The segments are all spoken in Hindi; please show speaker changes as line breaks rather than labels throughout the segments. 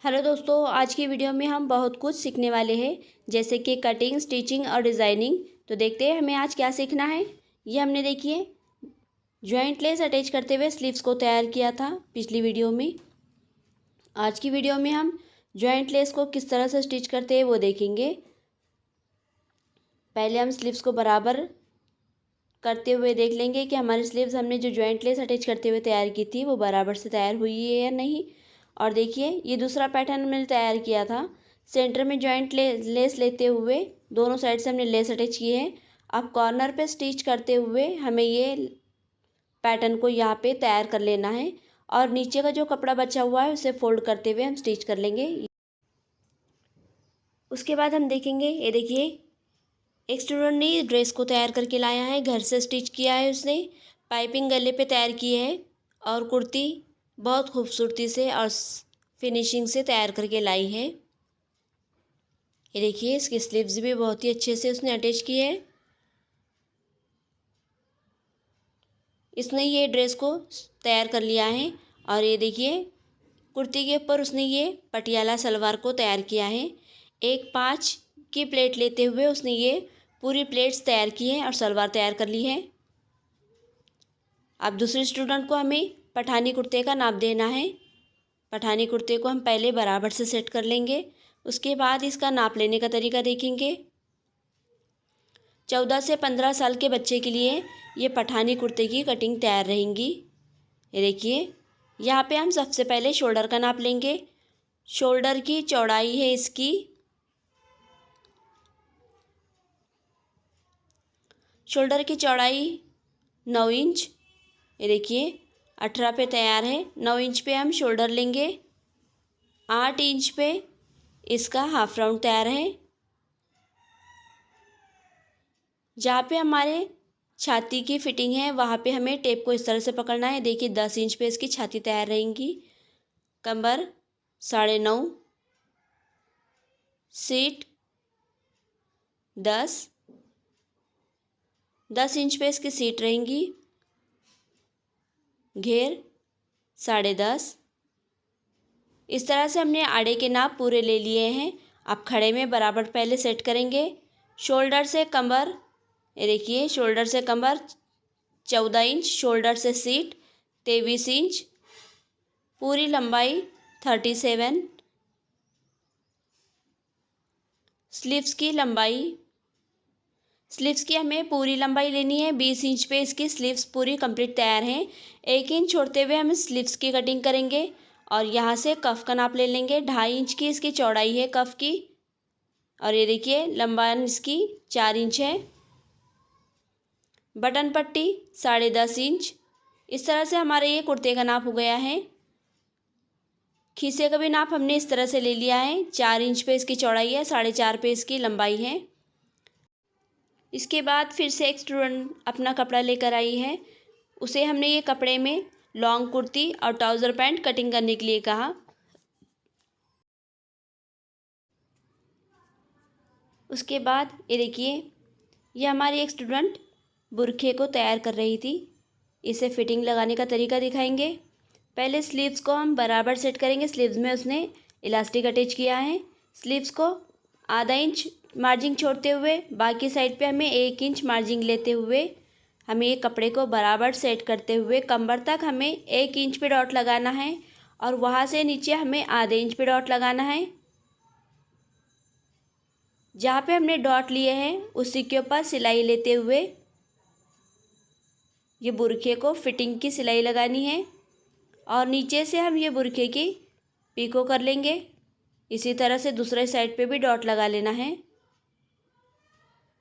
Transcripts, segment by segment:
हेलो दोस्तों, आज की वीडियो में हम बहुत कुछ सीखने वाले हैं, जैसे कि कटिंग, स्टिचिंग और डिज़ाइनिंग। तो देखते हैं हमें आज क्या सीखना है। ये हमने देखिए जॉइंट लेस अटैच करते हुए स्लीव्स को तैयार किया था पिछली वीडियो में। आज की वीडियो में हम जॉइंट लेस को किस तरह से स्टिच करते हैं वो देखेंगे। पहले हम स्लीव्स को बराबर करते हुए देख लेंगे कि हमारी स्लीव्स हमने जो जॉइंट लेस अटैच करते हुए तैयार की थी वो बराबर से तैयार हुई है या नहीं। और देखिए ये दूसरा पैटर्न मैंने तैयार किया था। सेंटर में जॉइंट लेस लेते हुए दोनों साइड से हमने लेस अटैच किए हैं। अब कॉर्नर पे स्टिच करते हुए हमें ये पैटर्न को यहाँ पे तैयार कर लेना है और नीचे का जो कपड़ा बचा हुआ है उसे फोल्ड करते हुए हम स्टिच कर लेंगे। उसके बाद हम देखेंगे, ये देखिए एक स्टूडेंट ने ड्रेस को तैयार करके लाया है, घर से स्टिच किया है उसने, पाइपिंग गले पे तैयार की है और कुर्ती बहुत खूबसूरती से और फिनिशिंग से तैयार करके लाई है। ये देखिए इसकी स्लीव्स भी बहुत ही अच्छे से उसने अटैच की है। इसने ये ड्रेस को तैयार कर लिया है और ये देखिए कुर्ती के ऊपर उसने ये पटियाला सलवार को तैयार किया है। 1/5 की प्लेट लेते हुए उसने ये पूरी प्लेट्स तैयार की हैं और सलवार तैयार कर ली है। अब दूसरे स्टूडेंट को हमें पठानी कुर्ते का नाप देना है। पठानी कुर्ते को हम पहले बराबर से सेट कर लेंगे, उसके बाद इसका नाप लेने का तरीका देखेंगे। 14 से 15 साल के बच्चे के लिए ये पठानी कुर्ते की कटिंग तैयार रहेंगी। ये देखिए यहाँ पे हम सबसे पहले शोल्डर का नाप लेंगे। शोल्डर की चौड़ाई है इसकी शोल्डर की चौड़ाई 9 इंच। ये देखिए 18 पे तैयार है। 9 इंच पे हम शोल्डर लेंगे। 8 इंच पे इसका हाफ राउंड तैयार है। जहाँ पे हमारे छाती की फिटिंग है वहाँ पे हमें टेप को इस तरह से पकड़ना है। देखिए 10 इंच पे इसकी छाती तैयार रहेंगी। कमर 9.5, सीट 10 इंच पे इसकी सीट रहेंगी। घेर 10.5। इस तरह से हमने आड़े के नाप पूरे ले लिए हैं। अब खड़े में बराबर पहले सेट करेंगे। शोल्डर से कमर, ये देखिए शोल्डर से कमर 14 इंच, शोल्डर से सीट 23 इंच, पूरी लंबाई 37। स्लीव्स की लंबाई, स्लीव्स की हमें पूरी लंबाई लेनी है। 20 इंच पे इसकी स्लीव्स पूरी कंप्लीट तैयार हैं। 1 इंच छोड़ते हुए हम स्लीव्स की कटिंग करेंगे और यहाँ से कफ का नाप ले लेंगे। 2.5 इंच की इसकी चौड़ाई है कफ की और ये देखिए लंबाई इसकी 4 इंच है। बटन पट्टी 10.5 इंच। इस तरह से हमारे ये कुर्ते का नाप हो गया है। खीसे का भी नाप हमने इस तरह से ले लिया है। 4 इंच पे इसकी चौड़ाई है, 4.5 पे इसकी लंबाई है। इसके बाद फिर से एक स्टूडेंट अपना कपड़ा लेकर आई है। उसे हमने ये कपड़े में लॉन्ग कुर्ती और ट्राउज़र पैंट कटिंग करने के लिए कहा। उसके बाद ये देखिए ये हमारी एक स्टूडेंट बुरखे को तैयार कर रही थी। इसे फिटिंग लगाने का तरीका दिखाएंगे। पहले स्लीव्स को हम बराबर सेट करेंगे। स्लीव्स में उसने इलास्टिक अटैच किया है। स्लीव्स को आधा इंच मार्जिंग छोड़ते हुए बाकी साइड पे हमें 1 इंच मार्जिंग लेते हुए हमें ये कपड़े को बराबर सेट करते हुए कमर तक हमें 1 इंच पे डॉट लगाना है और वहाँ से नीचे हमें आधे इंच पे डॉट लगाना है। जहाँ पे हमने डॉट लिए हैं उसी के ऊपर सिलाई लेते हुए ये बुरखे को फिटिंग की सिलाई लगानी है और नीचे से हम ये बुरखे की पीको कर लेंगे। इसी तरह से दूसरे साइड पे भी डॉट लगा लेना है।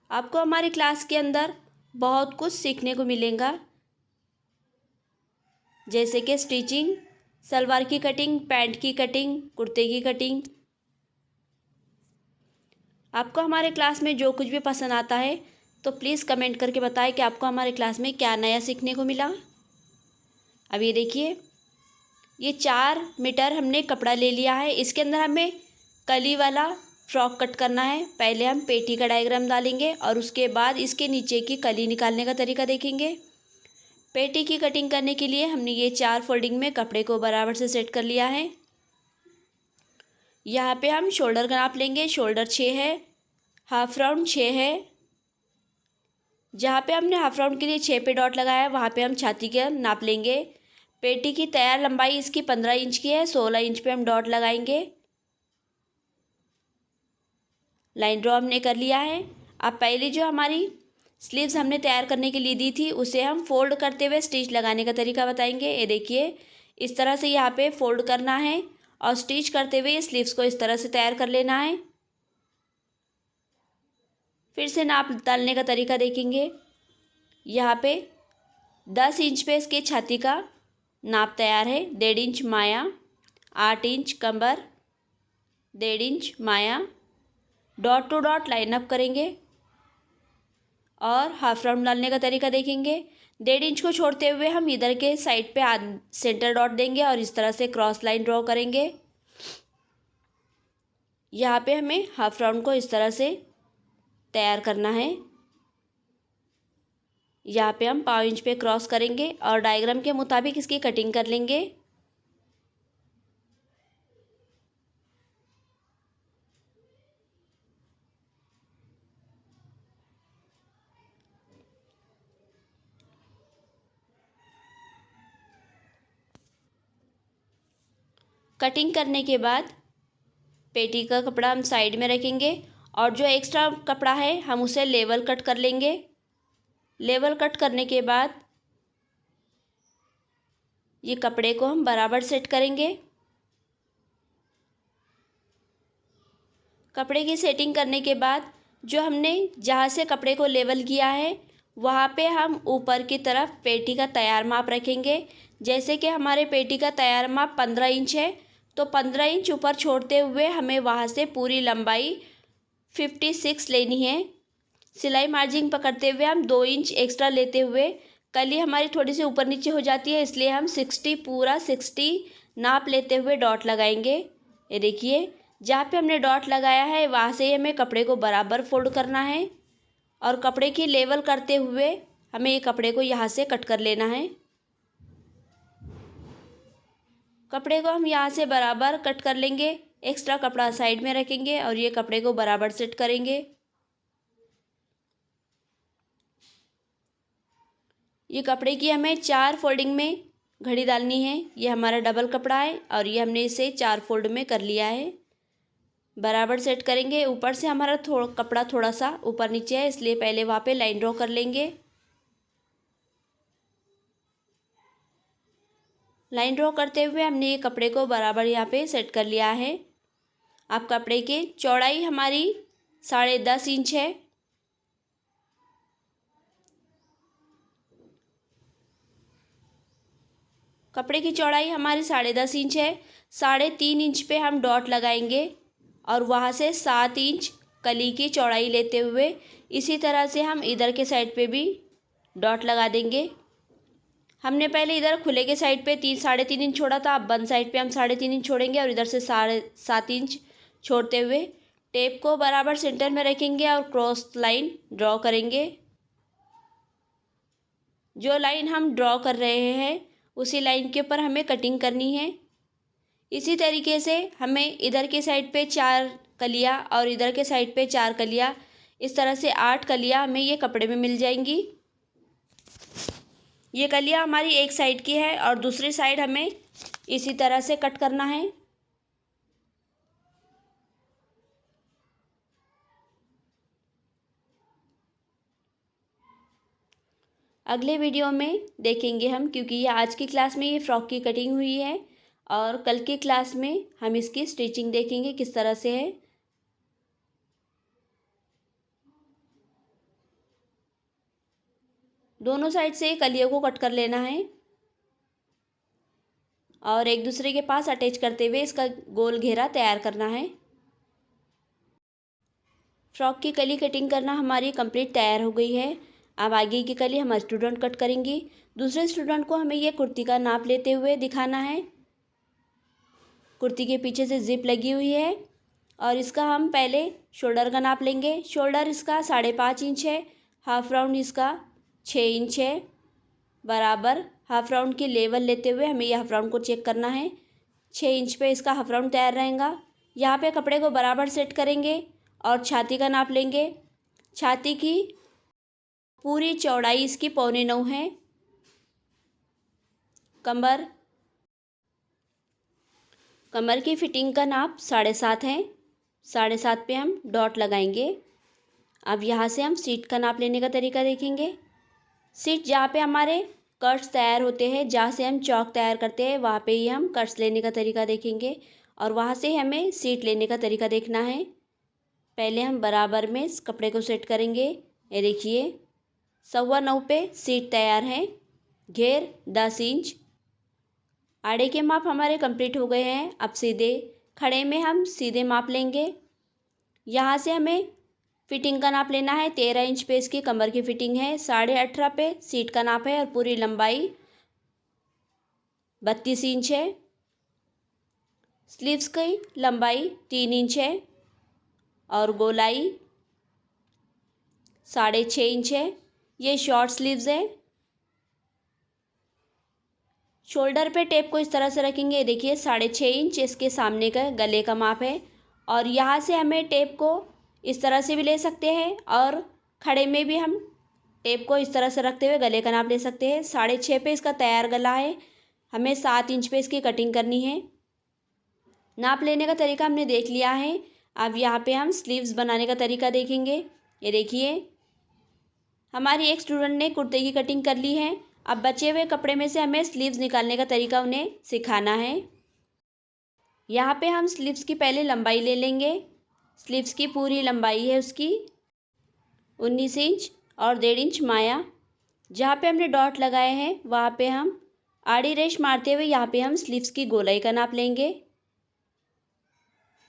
आपको हमारी क्लास के अंदर बहुत कुछ सीखने को मिलेगा, जैसे कि स्टिचिंग, सलवार की कटिंग, पैंट की कटिंग, कुर्ते की कटिंग। आपको हमारे क्लास में जो कुछ भी पसंद आता है तो प्लीज़ कमेंट करके बताएं कि आपको हमारे क्लास में क्या नया सीखने को मिला। अब ये देखिए ये 4 मीटर हमने कपड़ा ले लिया है। इसके अंदर हमें कली वाला फ्रॉक कट करना है। पहले हम पेटी का डायग्राम डालेंगे और उसके बाद इसके नीचे की कली निकालने का तरीका देखेंगे। पेटी की कटिंग करने के लिए हमने ये 4 फोल्डिंग में कपड़े को बराबर से सेट कर लिया है। यहाँ पे हम शोल्डर का नाप लेंगे। शोल्डर 6 है, हाफ राउंड 6 है। जहाँ पे हमने हाफ राउंड के लिए 6 पे डॉट लगाया है वहाँ पे हम छाती का नाप लेंगे। पेटी की तैयार लंबाई इसकी 15 इंच की है, 16 इंच पे हम डॉट लगाएंगे। लाइन ड्रॉ हमने कर लिया है। अब पहले जो हमारी स्लीव्स हमने तैयार करने के लिए दी थी उसे हम फोल्ड करते हुए स्टिच लगाने का तरीका बताएंगे। ये देखिए, इस तरह से यहाँ पे फोल्ड करना है और स्टिच करते हुए स्लीव्स को इस तरह से तैयार कर लेना है। फिर से नाप डालने का तरीका देखेंगे। यहाँ पे 10 इंच पे इसके छाती का नाप तैयार है, 1.5 इंच माया, 8 इंच कमर, 1.5 इंच माया। Dot two dot line up करेंगे और हाफ राउंड डालने का तरीका देखेंगे। 1.5 इंच को छोड़ते हुए हम इधर के साइड पे सेंटर डॉट देंगे और इस तरह से क्रॉस लाइन ड्रॉ करेंगे। यहाँ पे हमें हाफ राउंड को इस तरह से तैयार करना है। यहाँ पे हम 5 इंच पे क्रॉस करेंगे और डायग्राम के मुताबिक इसकी कटिंग कर लेंगे। कटिंग करने के बाद पेटी का कपड़ा हम साइड में रखेंगे और जो एक्स्ट्रा कपड़ा है हम उसे लेवल कट कर लेंगे। लेवल कट करने के बाद ये कपड़े को हम बराबर सेट करेंगे। कपड़े की सेटिंग करने के बाद जो हमने जहाँ से कपड़े को लेवल किया है वहाँ पे हम ऊपर की तरफ पेटी का तैयार माप रखेंगे। जैसे कि हमारे पेटी का तैयार माप 15 इंच है तो 15 इंच ऊपर छोड़ते हुए हमें वहाँ से पूरी लंबाई 56 लेनी है। सिलाई मार्जिन पकड़ते हुए हम 2 इंच एक्स्ट्रा लेते हुए, कली हमारी थोड़ी सी ऊपर नीचे हो जाती है इसलिए हम 60 पूरा 60 नाप लेते हुए डॉट लगाएंगे। ये देखिए, जहाँ पे हमने डॉट लगाया है वहाँ से हमें कपड़े को बराबर फोल्ड करना है और कपड़े की लेवल करते हुए हमें ये कपड़े को यहाँ से कट कर लेना है। कपड़े को हम यहाँ से बराबर कट कर लेंगे, एक्स्ट्रा कपड़ा साइड में रखेंगे और ये कपड़े को बराबर सेट करेंगे। ये कपड़े की हमें 4 फोल्डिंग में घड़ी डालनी है। ये हमारा डबल कपड़ा है और ये हमने इसे 4 फोल्ड में कर लिया है। बराबर सेट करेंगे। ऊपर से हमारा कपड़ा थोड़ा सा ऊपर नीचे है इसलिए पहले वहाँ पे लाइन ड्रॉ कर लेंगे। लाइन ड्रॉ करते हुए हमने ये कपड़े को बराबर यहाँ पे सेट कर लिया है। अब कपड़े की चौड़ाई हमारी 10.5 इंच है। कपड़े की चौड़ाई हमारी 10.5 इंच है। 3.5 इंच पे हम डॉट लगाएंगे और वहाँ से 7 इंच कली की चौड़ाई लेते हुए इसी तरह से हम इधर के साइड पे भी डॉट लगा देंगे। हमने पहले इधर खुले के साइड पे 3-3.5 इंच छोड़ा था, अब बंद साइड पे हम 3.5 इंच छोड़ेंगे और इधर से 7.5 इंच छोड़ते हुए टेप को बराबर सेंटर में रखेंगे और क्रॉस लाइन ड्रॉ करेंगे। जो लाइन हम ड्रॉ कर रहे हैं उसी लाइन के ऊपर हमें कटिंग करनी है। इसी तरीके से हमें इधर के साइड पे 4 कलियाँ और इधर के साइड पे 4 कलियाँ, इस तरह से 8 कलियाँ हमें ये कपड़े में मिल जाएंगी। ये कलियाँ हमारी एक साइड की है और दूसरी साइड हमें इसी तरह से कट करना है। अगले वीडियो में देखेंगे हम, क्योंकि ये आज की क्लास में ये फ्रॉक की कटिंग हुई है और कल की क्लास में हम इसकी स्टिचिंग देखेंगे किस तरह से है। दोनों साइड से कलियों को कट कर लेना है और एक दूसरे के पास अटैच करते हुए इसका गोल घेरा तैयार करना है। फ्रॉक की कली कटिंग करना हमारी कंप्लीट तैयार हो गई है। अब आगे की कली हमारे स्टूडेंट कट करेंगी। दूसरे स्टूडेंट को हमें ये कुर्ती का नाप लेते हुए दिखाना है। कुर्ती के पीछे से जिप लगी हुई है और इसका हम पहले शोल्डर का नाप लेंगे। शोल्डर इसका 5.5 इंच है। हाफ राउंड इसका 6 इंच है। बराबर हाफ राउंड की लेवल लेते हुए हमें यह हाफ राउंड को चेक करना है। 6 इंच पे इसका हाफ राउंड तैयार रहेगा। यहाँ पे कपड़े को बराबर सेट करेंगे और छाती का नाप लेंगे। छाती की पूरी चौड़ाई इसकी 8.25 है। कमर की फिटिंग का नाप 7.5 है। 7.5 पे हम डॉट लगाएंगे। अब यहाँ से हम सीट का नाप लेने का तरीका देखेंगे। सीट जहाँ पे हमारे कट्स तैयार होते हैं, जहाँ से हम चौक तैयार करते हैं, वहाँ पे ही हम कट्स लेने का तरीका देखेंगे और वहाँ से हमें सीट लेने का तरीका देखना है। पहले हम बराबर में इस कपड़े को सेट करेंगे। ये देखिए 9.25 पे सीट तैयार है। घेर 10 इंच। आड़े के माप हमारे कंप्लीट हो गए हैं। अब सीधे खड़े में हम सीधे माप लेंगे। यहाँ से हमें फिटिंग का नाप लेना है। 13 इंच पे इसकी कमर की फिटिंग है। 18.5 पे सीट का नाप है और पूरी लंबाई 32 इंच है। स्लीव्स की लंबाई 3 इंच है और गोलाई 6.5 इंच है। ये शॉर्ट स्लीव्स है। शोल्डर पे टेप को इस तरह से रखेंगे। देखिए 6.5 इंच इसके सामने का गले का माप है और यहाँ से हमें टेप को इस तरह से भी ले सकते हैं और खड़े में भी हम टेप को इस तरह से रखते हुए गले का नाप ले सकते हैं। 6.5 पे इसका तैयार गला है। हमें 7 इंच पे इसकी कटिंग करनी है। नाप लेने का तरीका हमने देख लिया है। अब यहाँ पे हम स्लीव्स बनाने का तरीका देखेंगे। ये देखिए हमारी एक स्टूडेंट ने कुर्ते की कटिंग कर ली है। अब बचे हुए कपड़े में से हमें स्लीव्स निकालने का तरीका उन्हें सिखाना है। यहाँ पे हम स्लीव्स की पहले लंबाई ले लेंगे। स्लीव्स की पूरी लंबाई है उसकी 19 इंच और 1.5 इंच माया। जहाँ पे हमने डॉट लगाए हैं वहाँ पे हम आड़ी रेश मारते हुए यहाँ पे हम स्लीव्स की गोलाई का नाप लेंगे।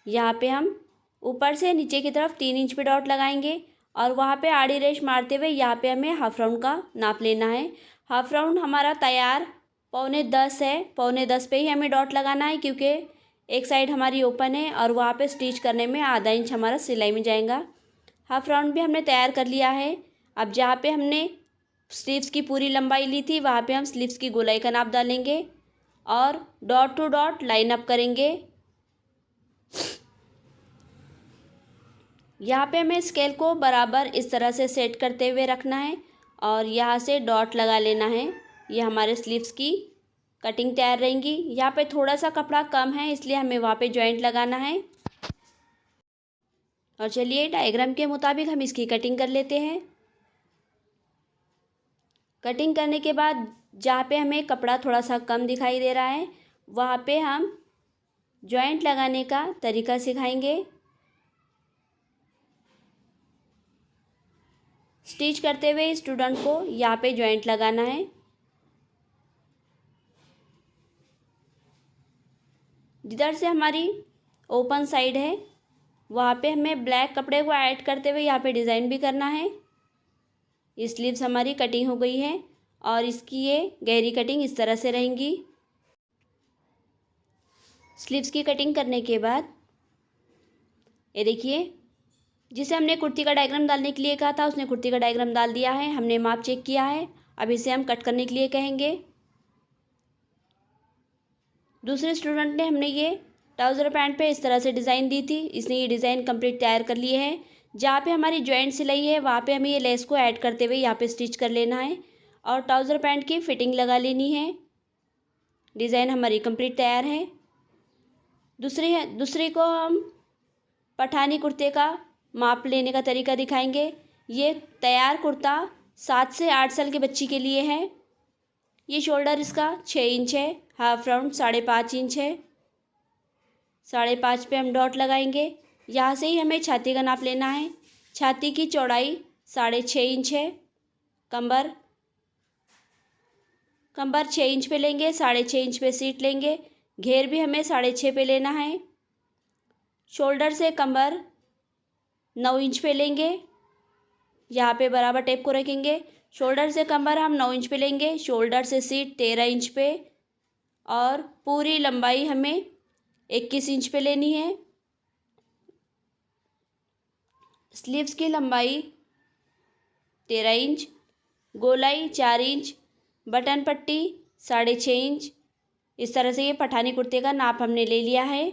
यहाँ पे हम ऊपर से नीचे की तरफ 3 इंच पे डॉट लगाएंगे और वहाँ पे आड़ी रेश मारते हुए यहाँ पे हमें हाफ राउंड का नाप लेना है। हाफ राउंड हमारा तैयार 9.25 है। 9.25 पे ही हमें डॉट लगाना है क्योंकि एक साइड हमारी ओपन है और वहाँ पे स्टिच करने में आधा इंच हमारा सिलाई में जाएगा। हाफ राउंड भी हमने तैयार कर लिया है। अब जहाँ पे हमने स्लीव्स की पूरी लंबाई ली थी वहाँ पे हम स्लीव्स की गोलाई का नाप डालेंगे और dot two dot line up करेंगे। यहाँ पे हमें स्केल को बराबर इस तरह से सेट करते हुए रखना है और यहाँ से डॉट लगा लेना है। ये हमारे स्लीव्स की कटिंग तैयार रहेंगी। यहाँ पे थोड़ा सा कपड़ा कम है इसलिए हमें वहाँ पे जॉइंट लगाना है। और चलिए डायग्राम के मुताबिक हम इसकी कटिंग कर लेते हैं। कटिंग करने के बाद जहाँ पे हमें कपड़ा थोड़ा सा कम दिखाई दे रहा है वहाँ पे हम जॉइंट लगाने का तरीका सिखाएंगे। स्टिच करते हुए स्टूडेंट को यहाँ पे जॉइंट लगाना है। जिधर से हमारी ओपन साइड है वहाँ पे हमें ब्लैक कपड़े को ऐड करते हुए यहाँ पे डिज़ाइन भी करना है। ये स्लीव्स हमारी कटिंग हो गई है और इसकी ये गहरी कटिंग इस तरह से रहेंगी। स्लीव्स की कटिंग करने के बाद ये देखिए जिसे हमने कुर्ती का डायग्राम डालने के लिए कहा था उसने कुर्ती का डायग्राम डाल दिया है। हमने माप चेक किया है। अब इसे हम कट करने के लिए कहेंगे। दूसरे स्टूडेंट ने हमने ये ट्राउज़र पैंट पे इस तरह से डिज़ाइन दी थी। इसने ये डिज़ाइन कंप्लीट तैयार कर लिए है। जहाँ पे हमारी जॉइंट सिलाई है वहाँ पे हमें ये लेस को ऐड करते हुए यहाँ पे स्टिच कर लेना है और ट्राउज़र पैंट की फिटिंग लगा लेनी है। डिज़ाइन हमारी कंप्लीट तैयार है। दूसरी को हम पठानी कुर्ते का माप लेने का तरीका दिखाएंगे। ये तैयार कुर्ता 7 से 8 साल के बच्ची के लिए है। ये शोल्डर इसका 6 इंच है। हाफ राउंड 5.5 इंच है। 5.5 पे हम डॉट लगाएंगे। यहाँ से ही हमें छाती का नाप लेना है। छाती की चौड़ाई 6.5 इंच है। कमर 6 इंच पे लेंगे। 6.5 इंच पे सीट लेंगे। घेर भी हमें 6.5 पे लेना है। शोल्डर से कमर 9 इंच पे लेंगे। यहाँ पे बराबर टेप को रखेंगे। शोल्डर से कमर हम 9 इंच पे लेंगे। शोल्डर से सीट 13 इंच पे और पूरी लंबाई हमें 21 इंच पे लेनी है। स्लीव्स की लंबाई 13 इंच, गोलाई 4 इंच, बटन पट्टी 6.5 इंच। इस तरह से ये पठानी कुर्ते का नाप हमने ले लिया है।